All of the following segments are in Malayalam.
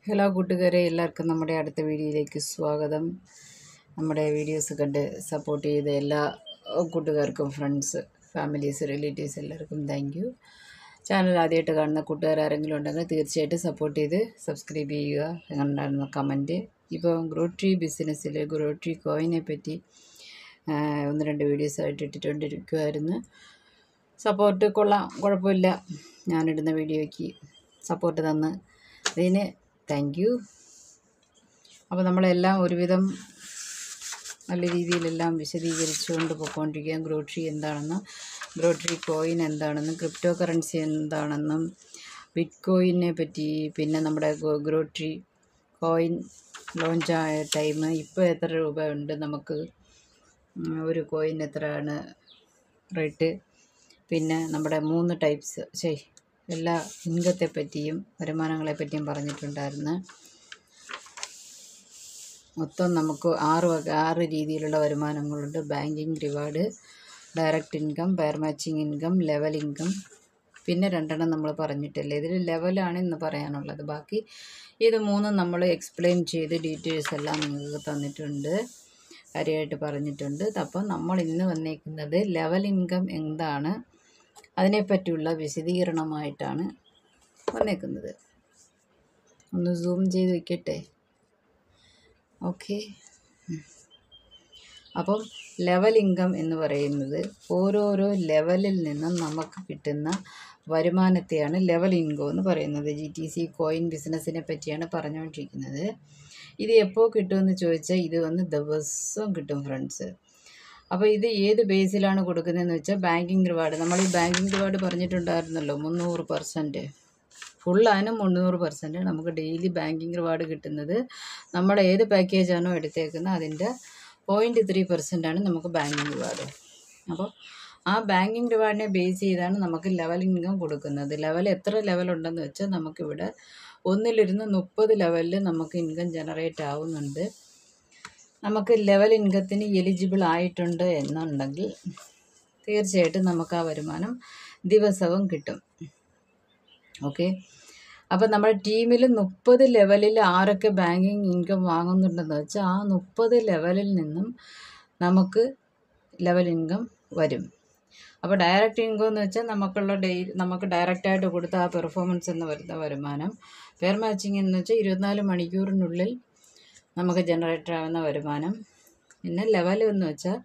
ഹലോ കൂട്ടുകാരെ, എല്ലാവർക്കും നമ്മുടെ അടുത്ത വീഡിയോയിലേക്ക് സ്വാഗതം. നമ്മുടെ വീഡിയോസ് കണ്ട് സപ്പോർട്ട് ചെയ്ത എല്ലാ കൂട്ടുകാർക്കും, ഫ്രണ്ട്സ്, ഫാമിലീസ്, റിലേറ്റീവ്സ് എല്ലാവർക്കും താങ്ക് യു. ചാനൽ ആദ്യമായിട്ട് കാണുന്ന കൂട്ടുകാർ ആരെങ്കിലും ഉണ്ടെങ്കിൽ തീർച്ചയായിട്ടും സപ്പോർട്ട് ചെയ്ത് സബ്സ്ക്രൈബ് ചെയ്യുക. നിങ്ങളുണ്ടായിരുന്ന കമൻറ്റ്. ഇപ്പോൾ ഗ്രോട്രി ബിസിനസ്സിൽ ഗ്രോട്രി കോയിനെ പറ്റി ഒന്ന് രണ്ട് വീഡിയോസായിട്ട് ഇട്ടിട്ടുണ്ടിരിക്കുമായിരുന്നു. സപ്പോർട്ട് കൊള്ളാം, കുഴപ്പമില്ല. ഞാനിടുന്ന വീഡിയോയ്ക്ക് സപ്പോർട്ട് തന്ന് അതിന് താങ്ക് യു. അപ്പോൾ നമ്മളെല്ലാം ഒരുവിധം നല്ല രീതിയിലെല്ലാം വിശദീകരിച്ചുകൊണ്ട് പോയിക്കൊണ്ടിരിക്കുകയും ഗ്രോട്രി എന്താണെന്നും ഗ്രോട്രി കോയിൻ എന്താണെന്നും ക്രിപ്റ്റോ കറൻസി എന്താണെന്നും ബിറ്റ് കോയിനെ പറ്റി, പിന്നെ നമ്മുടെ ഗ്രോട്രി കോയിൻ ലോഞ്ചായ ടൈം, ഇപ്പോൾ എത്ര രൂപ ഉണ്ട്, നമുക്ക് ഒരു കോയിൻ എത്രയാണ് റേറ്റ്, പിന്നെ നമ്മുടെ 3 ടൈപ്സ് എല്ലാ ഇൻകത്തെ പറ്റിയും വരുമാനങ്ങളെ പറ്റിയും പറഞ്ഞിട്ടുണ്ടായിരുന്നു. മൊത്തം നമുക്ക് 6 രീതിയിലുള്ള വരുമാനങ്ങളുണ്ട്. Banking reward, direct income, pair matching income, level income, പിന്നെ 2 നമ്മൾ പറഞ്ഞിട്ടില്ല. ഇതിൽ ലെവലാണ് ഇന്ന് പറയാനുള്ളത്. ബാക്കി ഇത് 3 നമ്മൾ എക്സ്പ്ലെയിൻ ചെയ്ത് ഡീറ്റെയിൽസ് എല്ലാം നിങ്ങൾക്ക് തന്നിട്ടുണ്ട്, കാര്യമായിട്ട് പറഞ്ഞിട്ടുണ്ട്. അപ്പം നമ്മൾ ഇന്ന് വന്നേക്കുന്നത് ലെവൽ ഇൻകം എന്താണ് അതിനെപ്പറ്റിയുള്ള വിശദീകരണമായിട്ടാണ് വന്നേക്കുന്നത്. ഒന്ന് സൂം ചെയ്ത് വയ്ക്കട്ടെ. ഓക്കെ. അപ്പം ലെവൽ ഇൻകം എന്ന് പറയുന്നത് ഓരോരോ ലെവലിൽ നിന്നും നമുക്ക് കിട്ടുന്ന വരുമാനത്തെയാണ് ലെവൽ ഇൻകം എന്ന് പറയുന്നത്. GTC കോയിൻ ബിസിനസ്സിനെ പറ്റിയാണ് പറഞ്ഞുകൊണ്ടിരിക്കുന്നത്. ഇത് എപ്പോൾ കിട്ടുമെന്ന് ചോദിച്ചാൽ ഇത് വന്ന് ദിവസവും കിട്ടും ഫ്രണ്ട്സ്. അപ്പോൾ ഇത് ഏത് ബേസിലാണ് കൊടുക്കുന്നതെന്ന് വെച്ചാൽ ബാങ്കിങ് റിവാർഡ്. നമ്മൾ ഈ ബാങ്കിങ് റിവാർഡ് പറഞ്ഞിട്ടുണ്ടായിരുന്നല്ലോ, 300%. ഫുള്ളാനും 300% നമുക്ക് ഡെയിലി ബാങ്കിങ് റിവാർഡ് കിട്ടുന്നത്. നമ്മൾ ഏത് പാക്കേജാണോ എടുത്തേക്കുന്നത് അതിൻ്റെ 0.3% നമുക്ക് ബാങ്കിങ് റിവാർഡ്. അപ്പോൾ ആ ബാങ്കിങ് റിവാർഡിനെ ബേസ് ചെയ്താണ് നമുക്ക് ലെവൽ ഇൻകം കൊടുക്കുന്നത്. ലെവൽ എത്ര ലെവലുണ്ടെന്ന് വെച്ചാൽ നമുക്കിവിടെ 1 to 30 ലെവലിൽ നമുക്ക് ഇൻകം ജനറേറ്റ് ആവുന്നുണ്ട്. നമുക്ക് ലെവൽ ഇൻകത്തിന് എലിജിബിൾ ആയിട്ടുണ്ട് എന്നുണ്ടെങ്കിൽ തീർച്ചയായിട്ടും നമുക്ക് ആ വരുമാനം ദിവസവും കിട്ടും. ഓക്കെ. അപ്പം നമ്മുടെ ടീമിൽ 30 ലെവലിൽ ആരൊക്കെ ബാങ്കിങ് ഇൻകം വാങ്ങുന്നുണ്ടെന്ന് വെച്ചാൽ ആ 30 ലെവലിൽ നിന്നും നമുക്ക് ലെവൽ ഇൻകം വരും. അപ്പോൾ ഡയറക്റ്റ് ഇൻകം എന്ന് വെച്ചാൽ നമുക്ക് ഡയറക്റ്റായിട്ട് കൊടുത്ത ആ പെർഫോമൻസ് എന്ന് വരുന്ന വരുമാനം. പെയർ മാച്ചിങ് എന്ന് വെച്ചാൽ 24 മണിക്കൂറിനുള്ളിൽ നമുക്ക് ജനറേറ്റ് ആവുന്ന വരുമാനം. പിന്നെ ലെവൽ എന്ന് വെച്ചാൽ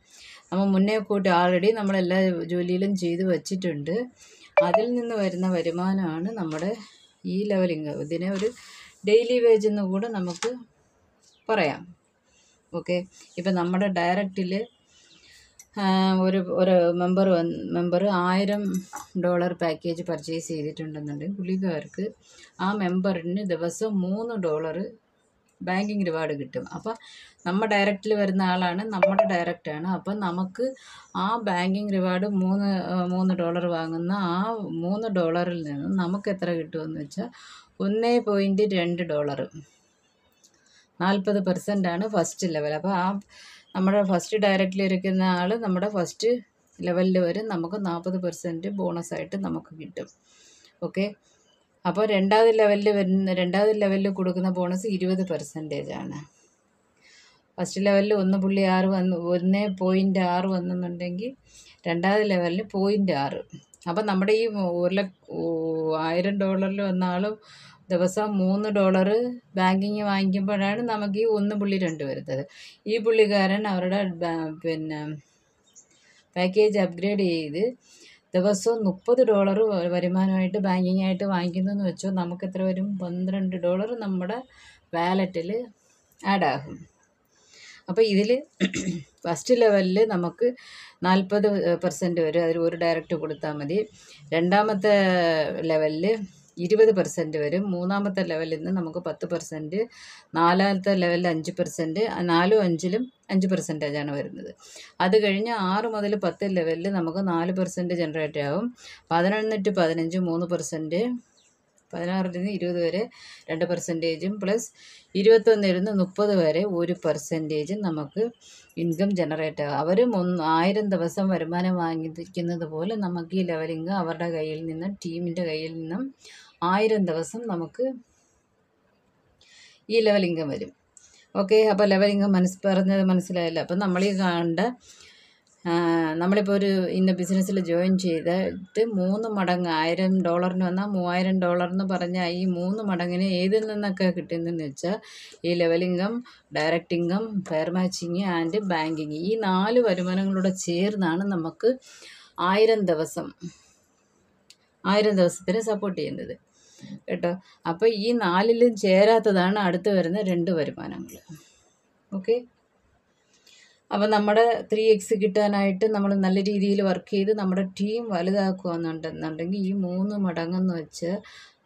നമ്മൾ മുന്നേ കൂട്ടി ആൾറെഡി നമ്മളെല്ലാ ജോലിയിലും ചെയ്ത് വച്ചിട്ടുണ്ട്. അതിൽ നിന്ന് വരുന്ന വരുമാനമാണ് നമ്മുടെ ഈ ലെവൽ ഇൻകം. ഇതിനെ ഒരു ഡെയിലി വേജ് എന്ന് കൂടെ നമുക്ക് പറയാം. ഓക്കെ. ഇപ്പം നമ്മുടെ ഡയറക്റ്റിൽ ഒരു മെമ്പർ $1000 പാക്കേജ് പർച്ചേസ് ചെയ്തിട്ടുണ്ടെന്നുണ്ടെങ്കിൽ പുള്ളിക്കാർക്ക് ആ മെമ്പറിന് ദിവസം $3 ബാങ്കിങ് റിവാർഡ് കിട്ടും. അപ്പം നമ്മൾ ഡയറക്റ്റിൽ വരുന്ന ആളാണ്, നമ്മുടെ ഡയറക്റ്റാണ്. അപ്പം നമുക്ക് ആ ബാങ്കിങ് റിവാർഡ് $3 വാങ്ങുന്ന ആ $3 നിന്ന് നമുക്ക് എത്ര കിട്ടുമെന്ന് വെച്ചാൽ $1.2, 40% ഫസ്റ്റ് ലെവൽ. അപ്പോൾ ആ നമ്മുടെ ഫസ്റ്റ് ഡയറക്റ്റിൽ ഇരിക്കുന്ന ആൾ നമ്മുടെ ഫസ്റ്റ് ലെവലിൽ വരും. നമുക്ക് 40% ബോണസായിട്ട് നമുക്ക് കിട്ടും. ഓക്കെ. അപ്പോൾ രണ്ടാമത് ലെവലിൽ കൊടുക്കുന്ന ബോണസ് 20% ആണ്. ഫസ്റ്റ് ലെവലിൽ 1.6 വന്നെന്നുണ്ടെങ്കിൽ രണ്ടാമത് ലെവലിൽ 0.6. അപ്പം നമ്മുടെ ഈ $1000 വന്ന ആൾ ദിവസം $3 ബാങ്കിങ് വാങ്ങിക്കുമ്പോഴാണ് നമുക്ക് ഈ 1.2 വരുന്നത്. ഈ പുള്ളിക്കാരൻ അവരുടെ പിന്നെ പാക്കേജ് അപ്ഗ്രേഡ് ചെയ്ത് ദിവസവും $30 വരുമാനമായിട്ട് ബാങ്കിങ്ങായിട്ട് വാങ്ങിക്കുന്നതെന്ന് വെച്ചോ നമുക്ക് എത്ര വരും? $12 നമ്മുടെ വാലറ്റിൽ ആഡ് ആകും. അപ്പോൾ ഇതിൽ ഫസ്റ്റ് ലെവലിൽ നമുക്ക് 40% വരും. അതിൽ ഒരു ഡയറക്റ്റ് കൊടുത്താൽ മതി. രണ്ടാമത്തെ ലെവലിൽ 20% വരും. മൂന്നാമത്തെ ലെവലിൽ നിന്ന് നമുക്ക് 10%, നാലാമത്തെ ലെവലിൽ 5%, 4ഉം 5ലും 5% വരുന്നത്. അത് കഴിഞ്ഞ് 6 മുതൽ 10 ലെവലിൽ നമുക്ക് 4% ജനറേറ്റ് ആവും. 11 to 15 3%, 16 നിന്ന് 20 വരെ 2%, പ്ലസ് 21 നിന്ന് 30 വരെ 1% നമുക്ക് ഇൻകം ജനറേറ്റ് ആകും. അവർ 1000 ദിവസം വരുമാനം വാങ്ങിക്കുന്നത് പോലെ നമുക്ക് ഈ ലെവൽ ഇൻകം അവരുടെ കയ്യിൽ നിന്നും ടീമിൻ്റെ കയ്യിൽ നിന്നും 1000 ദിവസം നമുക്ക് ഈ ലെവൽ ഇൻകം വരും. ഓക്കെ, അപ്പോൾ ലെവൽ ഇൻകം പറഞ്ഞത് മനസ്സിലായല്ലോ. അപ്പം നമ്മൾ ഈ കാണേണ്ട നമ്മളിപ്പോൾ ഒരു ഇന്ന ബിസിനസ്സിൽ ജോയിൻ ചെയ്തിട്ട് 3 മടങ്ങ് $1000 വന്നാൽ $3000 എന്ന് പറഞ്ഞാൽ ഈ 3 മടങ്ങിന് ഏതിൽ നിന്നൊക്കെ കിട്ടുന്നതെന്ന് വെച്ചാൽ ഈ level income, direct income, fair matching and banking, ഈ 4 വരുമാനങ്ങളൂടെ ചേർന്നാണ് നമുക്ക് 1000 ദിവസത്തിന് സപ്പോർട്ട് ചെയ്യുന്നത് കേട്ടോ. അപ്പോൾ ഈ 4ലും ചേരാത്തതാണ് അടുത്ത് വരുന്ന 2 വരുമാനങ്ങൾ. ഓക്കെ, അപ്പോൾ നമ്മുടെ 3x കിട്ടാനായിട്ട് നമ്മൾ നല്ല രീതിയിൽ വർക്ക് ചെയ്ത് നമ്മുടെ ടീം വലുതാക്കുകയെന്നുണ്ടെന്നുണ്ടെങ്കിൽ ഈ 3 മടങ്ങെന്ന് വെച്ച്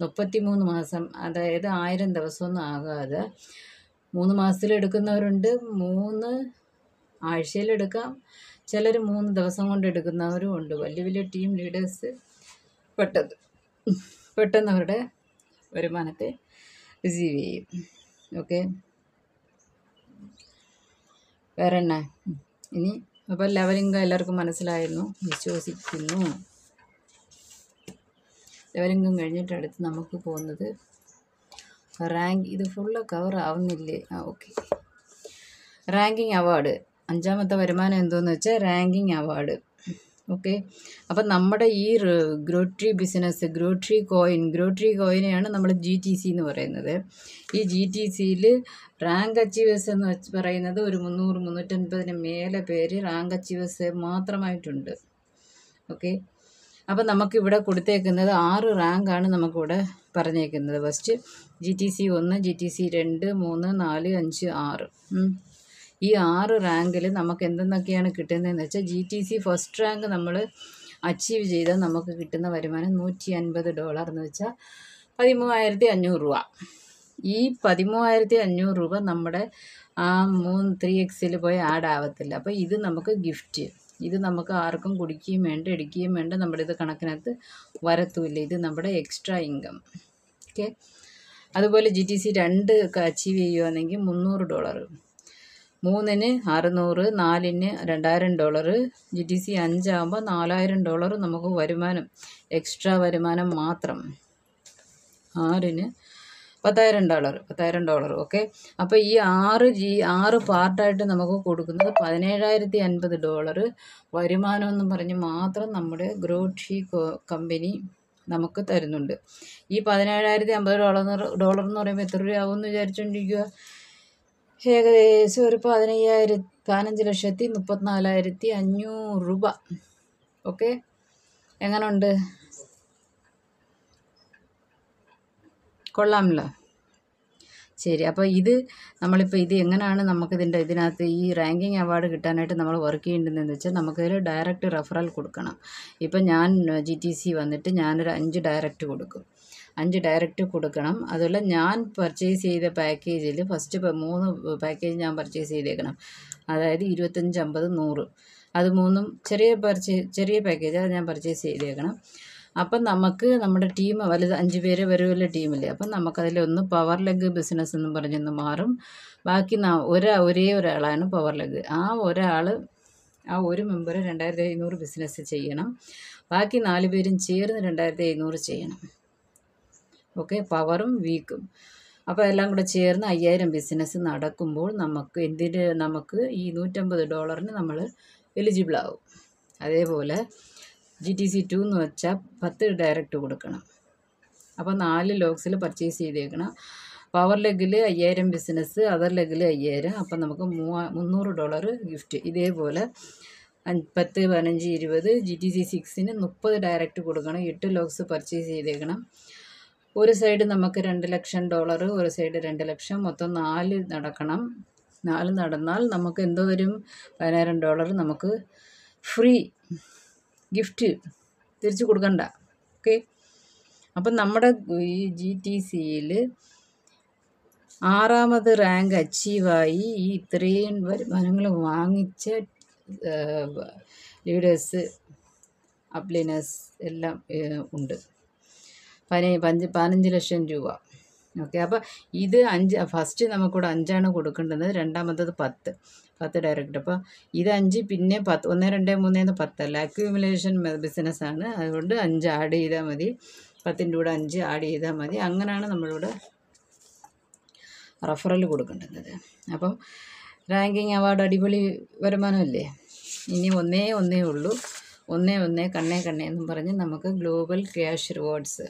33 മാസം, അതായത് 1000 ദിവസമൊന്നും ആകാതെ 3 മാസത്തിലെടുക്കുന്നവരുണ്ട്, 3 ആഴ്ചയിലെടുക്കാം, ചിലർ 3 ദിവസം കൊണ്ട് എടുക്കുന്നവരും ഉണ്ട്. വലിയ വലിയ ടീം ലീഡേഴ്സ് പെട്ടെന്ന് അവരുടെ വരുമാനത്തെ റിസീവ് ചെയ്യും. ഓക്കെ, വേറെ എന്നാ ഇനി? അപ്പോൾ ലെവൽ ഇൻകം എല്ലാവർക്കും മനസ്സിലായിരുന്നു വിശ്വസിക്കുന്നു. ലെവൽ ഇൻകം കഴിഞ്ഞിട്ട് അടുത്ത് നമുക്ക് പോകുന്നത് റാങ്ക്. ഇത് ഫുള്ള് കവർ ആവുന്നില്ലേ? Okay, ranking award. 5ാമത്തെ വരുമാനം എന്തോന്ന് വെച്ചാൽ റാങ്കിങ് അവാർഡ്. ഓക്കെ, അപ്പം നമ്മുടെ ഈ ഗ്രോട്രി ബിസിനസ്, ഗ്രോട്രി കോയിനെയാണ് നമ്മൾ GTC എന്ന് പറയുന്നത്. ഈ GTCയിൽ റാങ്ക് അച്ചീവേഴ്സ് എന്ന് പറയുന്നത് ഒരു 300-350 മേലെ പേര് റാങ്ക് അച്ചീവേഴ്സ് മാത്രമായിട്ടുണ്ട്. ഓക്കെ, അപ്പം നമുക്കിവിടെ കൊടുത്തേക്കുന്നത് 6 റാങ്കാണ് നമുക്കിവിടെ പറഞ്ഞേക്കുന്നത്. First GTC 1, GTC 2, 3, 4, 5, 6. ഈ 6 റാങ്കിൽ നമുക്ക് എന്തെന്നൊക്കെയാണ് കിട്ടുന്നതെന്ന് വെച്ചാൽ GTC ഫസ്റ്റ് റാങ്ക് നമ്മൾ അച്ചീവ് ചെയ്താൽ നമുക്ക് കിട്ടുന്ന വരുമാനം $150 എന്ന് വെച്ചാൽ 13,500 രൂപ. ഈ 13,500 രൂപ നമ്മുടെ ആ 3x പോയി ആഡ് ആവത്തില്ല. അപ്പോൾ ഇത് നമുക്ക് ഗിഫ്റ്റ്, ഇത് നമുക്ക് ആർക്കും കുടിക്കുകയും വേണ്ട എടുക്കുകയും വേണ്ട, നമ്മുടെ ഇത് കണക്കിനകത്ത് വരത്തുമില്ല. ഇത് നമ്മുടെ എക്സ്ട്രാ ഇൻകം. ഓക്കെ, അതുപോലെ GTC 2 അച്ചീവ് ചെയ്യുകയാണെങ്കിൽ $300, 3ന് $600, 4ന് $2000, GTC 5 ആകുമ്പോൾ $4000 നമുക്ക് വരുമാനം, എക്സ്ട്രാ വരുമാനം മാത്രം. 6ന് $10,000. ഓക്കെ, അപ്പോൾ ഈ 6 പാർട്ടായിട്ട് നമുക്ക് കൊടുക്കുന്നത് $17,050 വരുമാനം എന്ന് പറഞ്ഞ് മാത്രം നമ്മുടെ ഗ്രോട്രി കമ്പനി നമുക്ക് തരുന്നുണ്ട്. ഈ $17,050 എന്ന് പറയുമ്പോൾ എത്ര രൂപയാവുമെന്ന് വിചാരിച്ചുകൊണ്ടിരിക്കുക? ഏകദേശം ഒരു 15,34,500 രൂപ. ഓക്കെ, എങ്ങനെയുണ്ട്? കൊള്ളാമല്ലോ. ശരി, അപ്പോൾ ഇത് നമ്മളിപ്പോൾ ഇത് എങ്ങനെയാണ് ഇതിനകത്ത് ഈ റാങ്കിങ് അവാർഡ് കിട്ടാനായിട്ട് നമ്മൾ വർക്ക് ചെയ്യേണ്ടതെന്ന് വെച്ചാൽ നമുക്കതിൽ ഡയറക്റ്റ് റെഫറൽ കൊടുക്കണം. ഇപ്പം ഞാൻ GTC വന്നിട്ട് ഞാനൊരു 5 ഡയറക്റ്റ് കൊടുക്കും. 5 ഡയറക്റ്റ് കൊടുക്കണം. അതുപോലെ ഞാൻ പർച്ചേസ് ചെയ്ത പാക്കേജിൽ ഫസ്റ്റ് 3 പാക്കേജ് ഞാൻ പർച്ചേസ് ചെയ്തേക്കണം. അതായത് 25, 50, 100. അത് 3ഉം ചെറിയ പാക്കേജ്, അത് ഞാൻ പർച്ചേസ് ചെയ്തേക്കണം. അപ്പം നമുക്ക് നമ്മുടെ ടീം വലുത് 5 പേര് വരുമല്ല ടീമില്ലേ. അപ്പം നമുക്കതിലൊന്ന് പവർ ലെഗ് ബിസിനസ് എന്നും പറഞ്ഞൊന്ന് മാറും. ബാക്കി ഒരേ ഒരാളാണ് പവർ ലെഗ്. ആ ഒരു മെമ്പർ 2500 ബിസിനസ് ചെയ്യണം. ബാക്കി 4 പേരും ചേർന്ന് 2500 ചെയ്യണം. ഓക്കെ, പവറും വീക്കും. അപ്പോൾ എല്ലാം കൂടെ ചേർന്ന് 5000 ബിസിനസ് നടക്കുമ്പോൾ നമുക്ക് നമുക്ക് ഈ $150 നമ്മൾ എലിജിബിൾ ആവും. അതേപോലെ GTC 2 എന്ന് വെച്ചാൽ 10 ഡയറക്റ്റ് കൊടുക്കണം. അപ്പോൾ 4 ലോക്സിൽ പർച്ചേസ് ചെയ്തേക്കണം. പവർ ലെഗിൽ 5000 ബിസിനസ്, അതർ ലെഗിൽ 5000. അപ്പം നമുക്ക് $300 ഗിഫ്റ്റ്. ഇതേപോലെ 10, 15, 20. GTC 6ന് 30 ഡയറക്റ്റ് കൊടുക്കണം. 8 ലോക്സ് പർച്ചേസ് ചെയ്തേക്കണം. ഒരു സൈഡ് നമുക്ക് $2,00,000, ഒരു സൈഡ് 2,00,000, മൊത്തം 4 നടക്കണം. 4 നടന്നാൽ നമുക്ക് എന്തോ വരും? $10,000 നമുക്ക് ഫ്രീ ഗിഫ്റ്റ്, തിരിച്ചു കൊടുക്കണ്ട. ഓക്കെ, അപ്പം നമ്മുടെ ഈ GTCയിൽ 6ാമത് റാങ്ക് അച്ചീവായി ഈ ഇത്രയും വരുമാനങ്ങൾ വാങ്ങിച്ച ലീഡേഴ്സ്, അപ്ലൈനേഴ്സ് എല്ലാം ഉണ്ട്. 15 ലക്ഷം രൂപ. ഓക്കെ, അപ്പോൾ ഇത് 5 ഫസ്റ്റ് നമുക്കിവിടെ 5ആണ് കൊടുക്കേണ്ടത്. രണ്ടാമത്തത് 10 ഡയറക്റ്റ്. അപ്പോൾ ഇത് 5, പിന്നെ 10, 1, 2, 3 10 അല്ല, അക്യൂമുലേഷൻ ബിസിനസ്സാണ്. അതുകൊണ്ട് 5 ആഡ് ചെയ്താൽ മതി. 10ൻ്റെ കൂടെ 5 ആഡ് ചെയ്താൽ മതി. അങ്ങനെയാണ് നമ്മളിവിടെ റഫറൽ കൊടുക്കേണ്ടുന്നത്. അപ്പം റാങ്കിങ് അവാർഡ് അടിപൊളി വരുമാനമല്ലേ. ഇനി ഒന്നേ ഉള്ളൂ, കണ്ണേ എന്നും പറഞ്ഞ് നമുക്ക് ഗ്ലോബൽ ക്യാഷ് റിവാർഡ്സ്.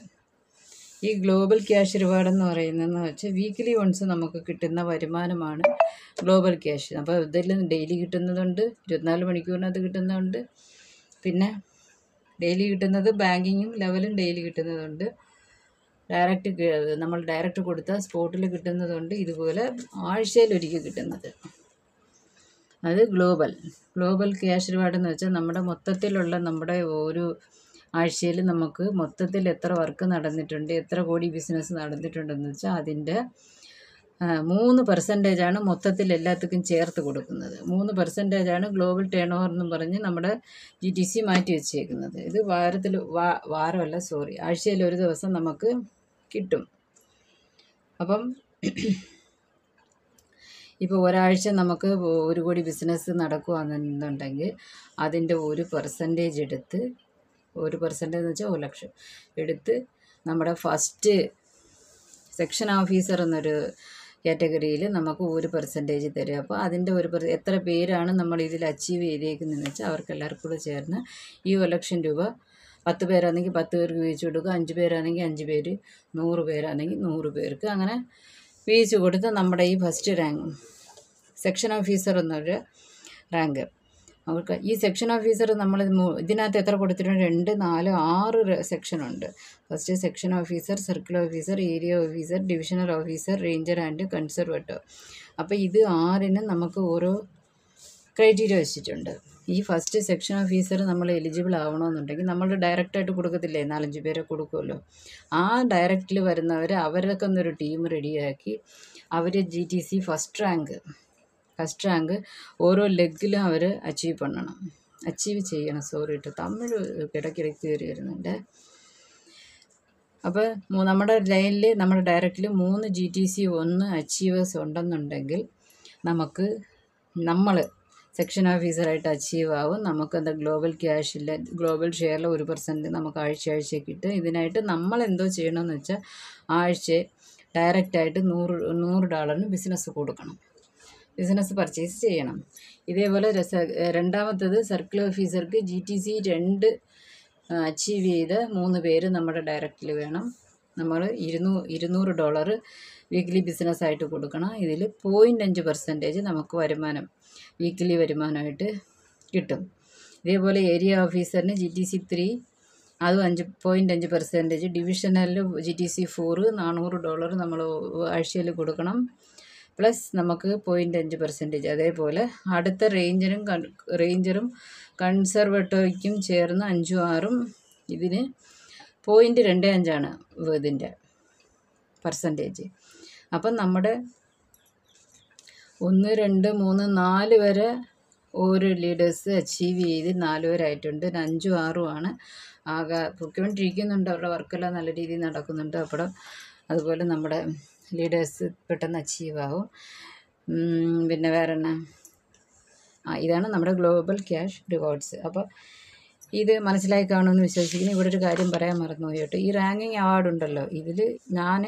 ഈ ഗ്ലോബൽ ക്യാഷ് റിവാർഡ് എന്ന് പറയുന്നതെന്ന് വെച്ചാൽ വീക്കിലി വൺസ് നമുക്ക് കിട്ടുന്ന വരുമാനമാണ് ഗ്ലോബൽ ക്യാഷ്. അപ്പോൾ ഇതിൽ ഡെയിലി കിട്ടുന്നതുണ്ട്, 24 മണിക്കൂറിനകത്ത് കിട്ടുന്നതുണ്ട്, പിന്നെ ഡെയിലി കിട്ടുന്നത് ബാങ്കിങ്ങും ലെവലും ഡെയിലി കിട്ടുന്നതുണ്ട്, നമ്മൾ ഡയറക്റ്റ് കൊടുത്താൽ സ്പോട്ടിൽ കിട്ടുന്നതുണ്ട്, ഇതുപോലെ ആഴ്ചയിലൊരിക്കൽ കിട്ടുന്നത്. അത് ഗ്ലോബൽ ക്യാഷ് റിവാർഡ് എന്ന് വെച്ചാൽ നമ്മുടെ മൊത്തത്തിലുള്ള നമ്മുടെ ഒരു ആഴ്ചയിൽ നമുക്ക് മൊത്തത്തിൽ എത്ര വർക്ക് നടന്നിട്ടുണ്ട്, എത്ര കോടി ബിസിനസ് നടന്നിട്ടുണ്ടെന്ന് വെച്ചാൽ അതിൻ്റെ 3% മൊത്തത്തിൽ എല്ലാത്തിനും ചേർത്ത് കൊടുക്കുന്നത്. 3% ഗ്ലോബൽ ടേൺ ഓവർ എന്നും പറഞ്ഞ് നമ്മുടെ GTC മാറ്റി വെച്ചേക്കുന്നത്. ഇത് ആഴ്ചയിൽ ഒരു ദിവസം നമുക്ക് കിട്ടും. അപ്പം ഇപ്പോൾ ഒരാഴ്ച നമുക്ക് 1 കോടി ബിസിനസ് നടക്കുകയാണെന്നുണ്ടെങ്കിൽ അതിൻ്റെ 1% എടുത്ത്, 1% എന്ന് വെച്ചാൽ 1 ലക്ഷം എടുത്ത് നമ്മുടെ ഫസ്റ്റ് സെക്ഷൻ ഓഫീസർ എന്നൊരു കാറ്റഗറിയിൽ നമുക്ക് 1% തരും. അപ്പോൾ അതിൻ്റെ എത്ര പേരാണ് നമ്മൾ ഇതിൽ അച്ചീവ് ചെയ്തേക്കുന്നതെന്ന് വെച്ചാൽ അവർക്ക് എല്ലാവർക്കും കൂടെ ചേർന്ന് ഈ 1 ലക്ഷം രൂപ 10 പേരാണെങ്കിൽ 10 പേർക്ക് വീതിച്ച് കൊടുക്കുക, 5 പേരാണെങ്കിൽ 5 പേര്, 100 പേരാണെങ്കിൽ 100 പേർക്ക് അങ്ങനെ വീതിച്ച് കൊടുത്ത് നമ്മുടെ ഈ ഫസ്റ്റ് റാങ്ക് സെക്ഷൻ ഓഫീസർ എന്നൊരു റാങ്ക് അവർക്ക്. ഈ സെക്ഷൻ ഓഫീസർ നമ്മൾ ഇതിനകത്ത് എത്ര കൊടുത്തിട്ടുണ്ട്? 2, 4, 6 സെക്ഷനുണ്ട്. First section officer, circle officer, area officer, divisional officer, ranger and conservator. അപ്പോൾ ഇത് 6നും നമുക്ക് ഓരോ ക്രൈറ്റീരിയ വെച്ചിട്ടുണ്ട്. ഈ ഫസ്റ്റ് സെക്ഷൻ ഓഫീസർ നമ്മൾ എലിജിബിൾ ആവണമെന്നുണ്ടെങ്കിൽ നമ്മൾ ഡയറക്റ്റായിട്ട് കൊടുക്കത്തില്ലേ, 4-5 പേരെ കൊടുക്കുമല്ലോ. ആ ഡയറക്റ്റിൽ വരുന്നവർ അവരൊക്കെ ഒന്നൊരു ടീം റെഡിയാക്കി അവർ GTC ഫസ്റ്റ് റാങ്ക് ഓരോ ലെഗിലും അവർ അച്ചീവ് ചെയ്യണം. തമിഴ് ഇടയ്ക്കിടയ്ക്ക് കയറി വരുന്നുണ്ട്. അപ്പോൾ നമ്മുടെ ലൈനിൽ നമ്മുടെ ഡയറക്റ്റിൽ 3 GTC 1 അച്ചീവേഴ്സ് ഉണ്ടെന്നുണ്ടെങ്കിൽ നമ്മൾ സെക്ഷൻ ഓഫീസറായിട്ട് അച്ചീവ് ആവും. നമുക്കെന്താ ഗ്ലോബൽ ഷെയറിൽ 1% നമുക്ക് ആഴ്ച കിട്ടും. ഇതിനായിട്ട് നമ്മൾ എന്തോ ചെയ്യണമെന്ന് വെച്ചാൽ ആഴ്ച ഡയറക്റ്റായിട്ട് $100 ബിസിനസ് പർച്ചേസ് ചെയ്യണം. ഇതേപോലെ രണ്ടാമത്തത് സർക്കിൾ ഓഫീസർക്ക് GTC 2 അച്ചീവ് ചെയ്ത 3 പേര് നമ്മുടെ ഡയറക്റ്റിൽ വേണം. നമ്മൾ $200 വീക്കിലി ബിസിനസ്സായിട്ട് കൊടുക്കണം. ഇതിൽ 0.5% നമുക്ക് വീക്കിലി വരുമാനമായിട്ട് കിട്ടും. ഇതേപോലെ ഏരിയ ഓഫീസറിന് GTC 3 അതും 5.5%, ഡിവിഷണലിൽ GTC 4 $400 നമ്മൾ ആഴ്ചയിൽ കൊടുക്കണം, പ്ലസ് നമുക്ക് 0.5%. അതേപോലെ അടുത്ത റേഞ്ചറും കൺസർവേറ്റോയ്ക്കും ചേർന്ന് 5ഉം 6ഉം ഇതിന് 0.25 ഇതിൻ്റെ പെർസെൻറ്റേജ്. അപ്പം നമ്മുടെ 1, 2, 3, 4 വരെ ഓരോ ലീഡേഴ്സ് അച്ചീവ് ചെയ്ത് 4 പേരായിട്ടുണ്ട്. 5ഉം 6ഉമാണ് ആകെ പൊയ്ക്കൊണ്ടിരിക്കുന്നുണ്ട്. അവരുടെ വർക്കെല്ലാം നല്ല രീതിയിൽ നടക്കുന്നുണ്ട്. അതുപോലെ നമ്മുടെ ലീഡേഴ്സ് പെട്ടെന്ന് അച്ചീവ് ആവും. പിന്നെ വേറെ ഇതാണ് നമ്മുടെ ഗ്ലോബൽ ക്യാഷ് റിവാർഡ്സ്. അപ്പോൾ ഇത് മനസ്സിലായി കാണുമെന്ന് വിശ്വസിക്കുന്നു. ഇവിടെ ഒരു കാര്യം പറയാൻ മറന്നുപോയി കേട്ടോ. ഈ റാങ്കിങ് അവാർഡ് ഉണ്ടല്ലോ, ഇതിൽ ഞാൻ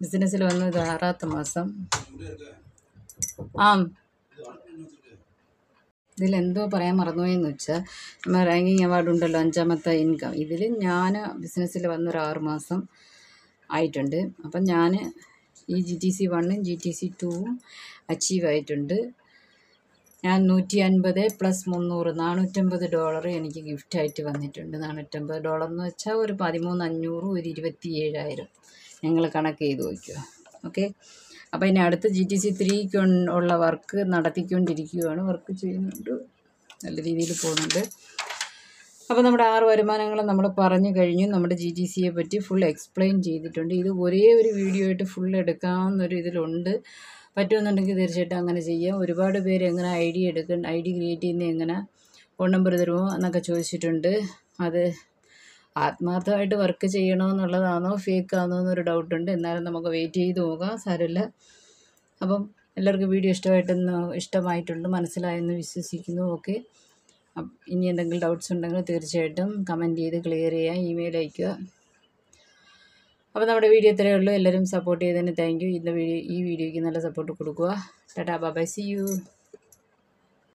ബിസിനസ്സിൽ വന്നത് 6ാമത്തെ മാസം. ഇതിലെന്തോ പറയാൻ മറന്നുപോയെന്ന് വെച്ചാൽ നമ്മൾ റാങ്കിങ് അവാർഡ് ഉണ്ടല്ലോ, 5ാമത്തെ ഇൻകം. ഇതിൽ ഞാൻ ബിസിനസ്സിൽ വന്നൊരു 6 മാസം ആയിട്ടുണ്ട്. അപ്പം ഞാൻ ഈ GTC 1ഉം GTC 2ഉം അച്ചീവ് ആയിട്ടുണ്ട്. ഞാൻ 150 + 300 $450 എനിക്ക് ഗിഫ്റ്റായിട്ട് വന്നിട്ടുണ്ട്. $450 എന്ന് വെച്ചാൽ ഒരു 13,500, ഒരു 27,000 ഞങ്ങൾ കണക്ക് ചെയ്ത് വയ്ക്കുക. ഓക്കെ. അപ്പോൾ ഇനി അടുത്ത GTC 3ക്ക് ഉള്ള വർക്ക് നടത്തിക്കൊണ്ടിരിക്കുകയാണ്. വർക്ക് ചെയ്യുന്നുണ്ട്, നല്ല രീതിയിൽ പോകുന്നുണ്ട്. അപ്പോൾ നമ്മുടെ 6 വരുമാനങ്ങളും നമ്മൾ പറഞ്ഞു കഴിഞ്ഞു. നമ്മുടെ GTCയെ പറ്റി ഫുൾ എക്സ്പ്ലെയിൻ ചെയ്തിട്ടുണ്ട്. ഇത് ഒരേ ഒരു വീഡിയോ ആയിട്ട് ഫുൾ എടുക്കാമെന്നൊരു ഇതിലുണ്ട്. പറ്റുമെന്നുണ്ടെങ്കിൽ തീർച്ചയായിട്ടും അങ്ങനെ ചെയ്യാം. ഒരുപാട് പേര് എങ്ങനെ ഐ ഡി ക്രിയേറ്റ് ചെയ്യുന്നത്, എങ്ങനെ ഫോൺ നമ്പർ തരുമോ എന്നൊക്കെ ചോദിച്ചിട്ടുണ്ട്. അത് ആത്മാർത്ഥമായിട്ട് വർക്ക് ചെയ്യണമെന്നുള്ളതാണോ ഫേക്കാണോ എന്നൊരു ഡൗട്ടുണ്ട്. എന്നാലും നമുക്ക് വെയിറ്റ് ചെയ്ത് നോക്കാം, സാരമില്ല. അപ്പം എല്ലാവർക്കും വീഡിയോ ഇഷ്ടമായിട്ടുണ്ട്, മനസ്സിലായെന്ന് വിശ്വസിക്കുന്നു. ഓക്കെ. ഇനി എന്തെങ്കിലും ഡൗട്ട്സ് ഉണ്ടെങ്കിൽ തീർച്ചയായിട്ടും കമൻറ്റ് ചെയ്ത് ക്ലിയർ ചെയ്യാം, ഇമെയിൽ അയയ്ക്കുക. അപ്പോൾ നമ്മുടെ വീഡിയോ ഇത്രയേ ഉള്ളൂ. എല്ലാവരും സപ്പോർട്ട് ചെയ്തതിന് താങ്ക് യു. ഈ വീഡിയോയ്ക്ക് നല്ല സപ്പോർട്ട് കൊടുക്കുക. Tata bye bye, see U.